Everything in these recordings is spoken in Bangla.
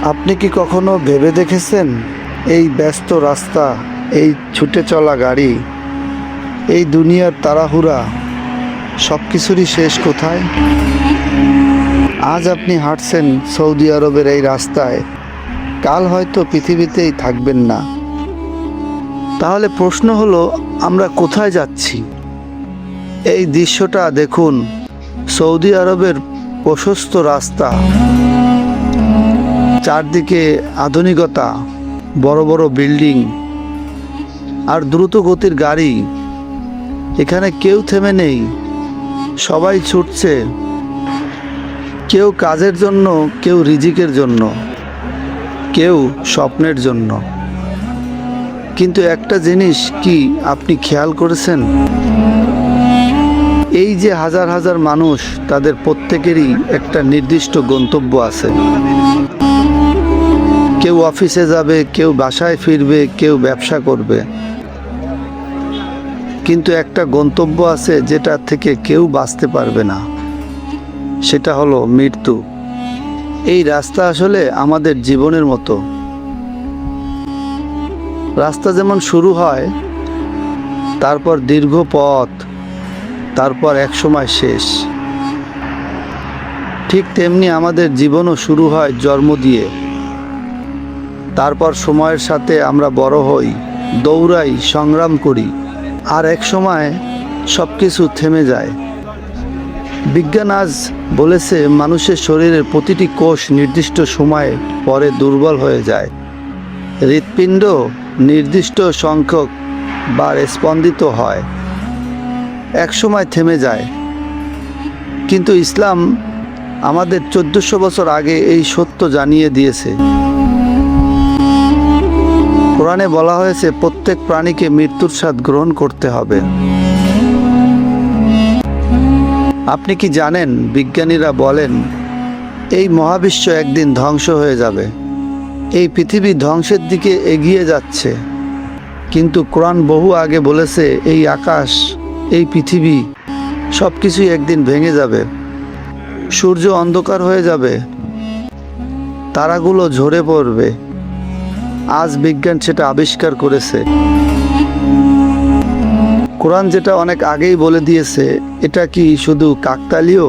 আপনি কি কখনো ভেবে দেখেছেন এই ব্যস্ত রাস্তা, এই ছুটে চলা গাড়ি, এই দুনিয়ার তাড়াহুড়া সব কিছুরই শেষ কোথায়? আজ আপনি হাঁটছেন সৌদি আরবের এই রাস্তায়, কাল হয়তো পৃথিবীতেই থাকবেন না। তাহলে প্রশ্ন হলো, আমরা কোথায় যাচ্ছি? এই দৃশ্যটা দেখুন, সৌদি আরবের প্রশস্ত রাস্তা, চারদিকে আধুনিকতা, বড় বড় বিল্ডিং আর দ্রুত গতির গাড়ি। এখানে কেউ থেমে নেই, সবাই ছুটছে, কেউ কাজের জন্য, কেউ রিজিকের জন্য, কেউ স্বপ্নের জন্য। কিন্তু একটা জিনিস কি আপনি খেয়াল করেছেন? এই যে হাজার হাজার মানুষ, তাদের প্রত্যেকেরই একটা নির্দিষ্ট গন্তব্য আছে। কেউ অফিসে যাবে, কেউ বাসায় ফিরবে, কেউ ব্যবসা করবে, কিন্তু একটা গন্তব্য আছে যেটা থেকে কেউ বাঁচতে পারবে না, সেটা হলো মৃত্যু। এই রাস্তা আসলে আমাদের জীবনের মতো। রাস্তা যেমন শুরু হয়, তারপর দীর্ঘ পথ, তারপর একসময় শেষ, ঠিক তেমনি আমাদের জীবনও শুরু হয় জন্ম দিয়ে। তারপর সময়ের সাথে আমরা বড় হই, দৌড়াই, সংগ্রাম করি, আর এক সময় সব কিছু থেমে যায়। বিজ্ঞান আজ বলেছে, মানুষের শরীরের প্রতিটি কোষ নির্দিষ্ট সময়ে পরে দুর্বল হয়ে যায়। হৃৎপিণ্ড নির্দিষ্ট সংখ্যক বার স্পন্দিত হয়, এক সময় থেমে যায়। কিন্তু ইসলাম আমাদের 1400 বছর আগে এই সত্য জানিয়ে দিয়েছে। কোরআনে বলা হয়েছে, প্রত্যেক প্রাণীকে মৃত্যুর স্বাদ গ্রহণ করতে হবে। আপনি কি জানেন, বিজ্ঞানীরা বলেন এই মহাবিশ্ব একদিন ধ্বংস হয়ে যাবে। এই পৃথিবী ধ্বংসের দিকে এগিয়ে যাচ্ছে, কিন্তু কোরআন বহু আগে বলেছে, এই আকাশ, এই পৃথিবী সব কিছুই একদিন ভেঙে যাবে। সূর্য অন্ধকার হয়ে যাবে, তারাগুলো ঝরে পড়বে। আজ বিজ্ঞান সেটা আবিষ্কার করেছে। কোরআন যেটা অনেক আগেই বলে দিয়েছে, এটা কি শুধু কাকতালীয়,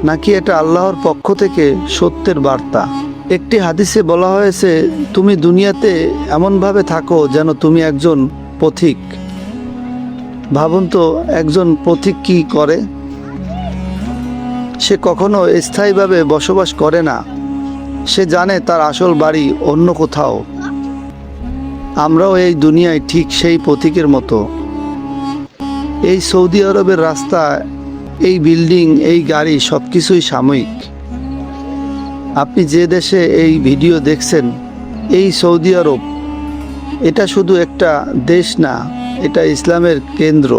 নাকি এটা আল্লাহর পক্ষ থেকে সত্যের বার্তা? একটি হাদিসে বলা হয়েছে, তুমি দুনিয়াতে এমনভাবে থাকো যেন তুমি একজন পথিক। ভাবুন তো, একজন পথিক কি করে? সে কখনো স্থায়ীভাবে বসবাস করে না, সে জানে তার আসল বাড়ি অন্য কোথাও। আমরাও এই দুনিয়ায় ঠিক সেই পথিকের মতো। এই সৌদি আরবের রাস্তা, এই বিল্ডিং, এই গাড়ি সব কিছুই সাময়িক। আপনি যে দেশে এই ভিডিও দেখছেন, এই সৌদি আরব, এটা শুধু একটা দেশ না, এটা ইসলামের কেন্দ্র।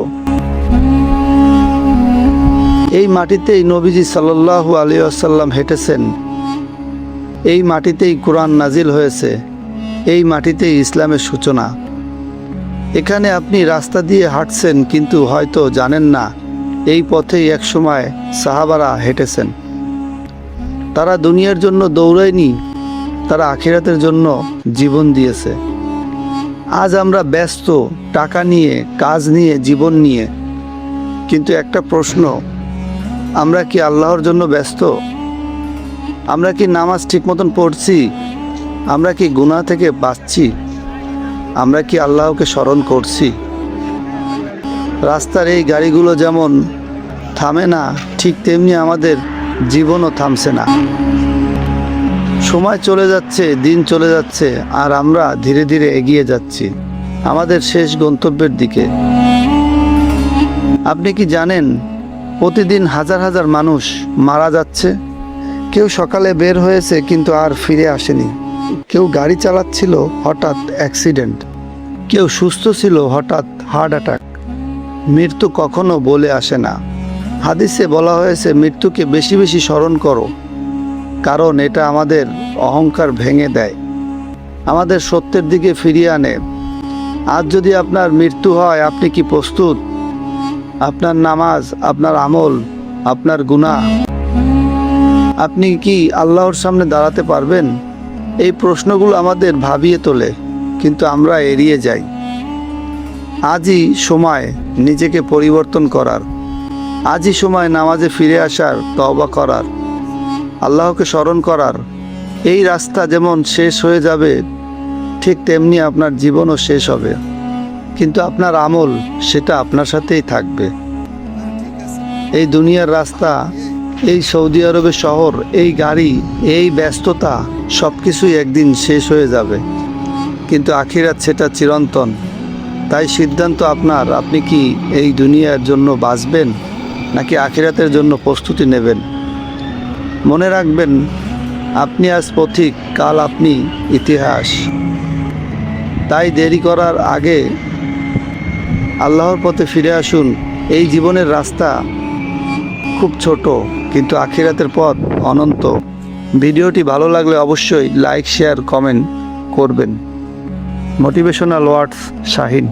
এই মাটিতেই নবীজি সাল্লাল্লাহু আলাইহি ওয়াসাল্লাম হেঁটেছেন, এই মাটিতেই কোরআন নাজিল হয়েছে, এই মাটিতেই ইসলামের সূচনা। এখানে আপনি রাস্তা দিয়ে হাঁটছেন, কিন্তু হয়তো জানেন না এই পথেই একসময় সাহাবারা হেঁটেছেন। তারা দুনিয়ার জন্য দৌড়ায়নি, তারা আখিরাতের জন্য জীবন দিয়েছে। আজ আমরা ব্যস্ত, টাকা নিয়ে, কাজ নিয়ে, জীবন নিয়ে, কিন্তু একটা প্রশ্ন, আমরা কি আল্লাহর জন্য ব্যস্ত? আমরা কি নামাজ ঠিক মতন পড়ছি? আমরা কি গুনাহ থেকে বাঁচছি? আমরা কি আল্লাহকে স্মরণ করছি? রাস্তার এই গাড়িগুলো যেমন থামে না, ঠিক তেমনি আমাদের জীবনও থামছে না। সময় চলে যাচ্ছে, দিন চলে যাচ্ছে, আর আমরা ধীরে ধীরে এগিয়ে যাচ্ছি আমাদের শেষ গন্তব্যের দিকে। আপনি কি জানেন, প্রতিদিন হাজার হাজার মানুষ মারা যাচ্ছে? কেউ সকালে বের হয়েছে কিন্তু আর ফিরে আসেনি। কেউ গাড়ি চালাচ্ছিল, হঠাৎ অ্যাক্সিডেন্ট। কেউ সুস্থ ছিল, হঠাৎ হার্ট অ্যাটাক। মৃত্যু কখনো বলে আসে না। হাদিসে বলা হয়েছে, মৃত্যুকে বেশি বেশি স্মরণ করো, কারণ এটা আমাদের অহংকার ভেঙে দেয়, আমাদের সত্যের দিকে ফিরিয়ে আনে। আজ যদি আপনার মৃত্যু হয়, আপনি কি প্রস্তুত? আপনার নামাজ, আপনার আমল, আপনার গুনাহ, আপনি কি আল্লাহর সামনে দাঁড়াতে পারবেন? এই প্রশ্নগুলো আমাদের ভাবিয়ে তোলে, কিন্তু আমরা এড়িয়ে যাই। আজই সময় নিজেকে পরিবর্তন করার, আজই সময় নামাজে ফিরে আসার, তওবা করার, আল্লাহকে স্মরণ করার। এই রাস্তা যেমন শেষ হয়ে যাবে, ঠিক তেমনি আপনার জীবনও শেষ হবে, কিন্তু আপনার আমল সেটা আপনার সাথেই থাকবে। এই দুনিয়ার রাস্তা, এই সৌদি আরবের শহর, এই গাড়ি, এই ব্যস্ততা সব কিছুই একদিন শেষ হয়ে যাবে, কিন্তু আখিরাত সেটা চিরন্তন। তাই সিদ্ধান্ত আপনার। আপনি কি এই দুনিয়ার জন্য বাঁচবেন নাকি আখিরাতের জন্য প্রস্তুতি নেবেন? মনে রাখবেন, আপনি আজ পথিক, কাল আপনি ইতিহাস। তাই দেরি করার আগে আল্লাহর পথে ফিরে আসুন। এই জীবনের রাস্তা খুব ছোট, কিন্তু আখিরাতের পথ অনন্ত। ভিডিওটি ভালো লাগলে অবশ্যই লাইক, শেয়ার, কমেন্ট করবেন। মোটিভেশনাল ওয়ার্ডস, শাহিন।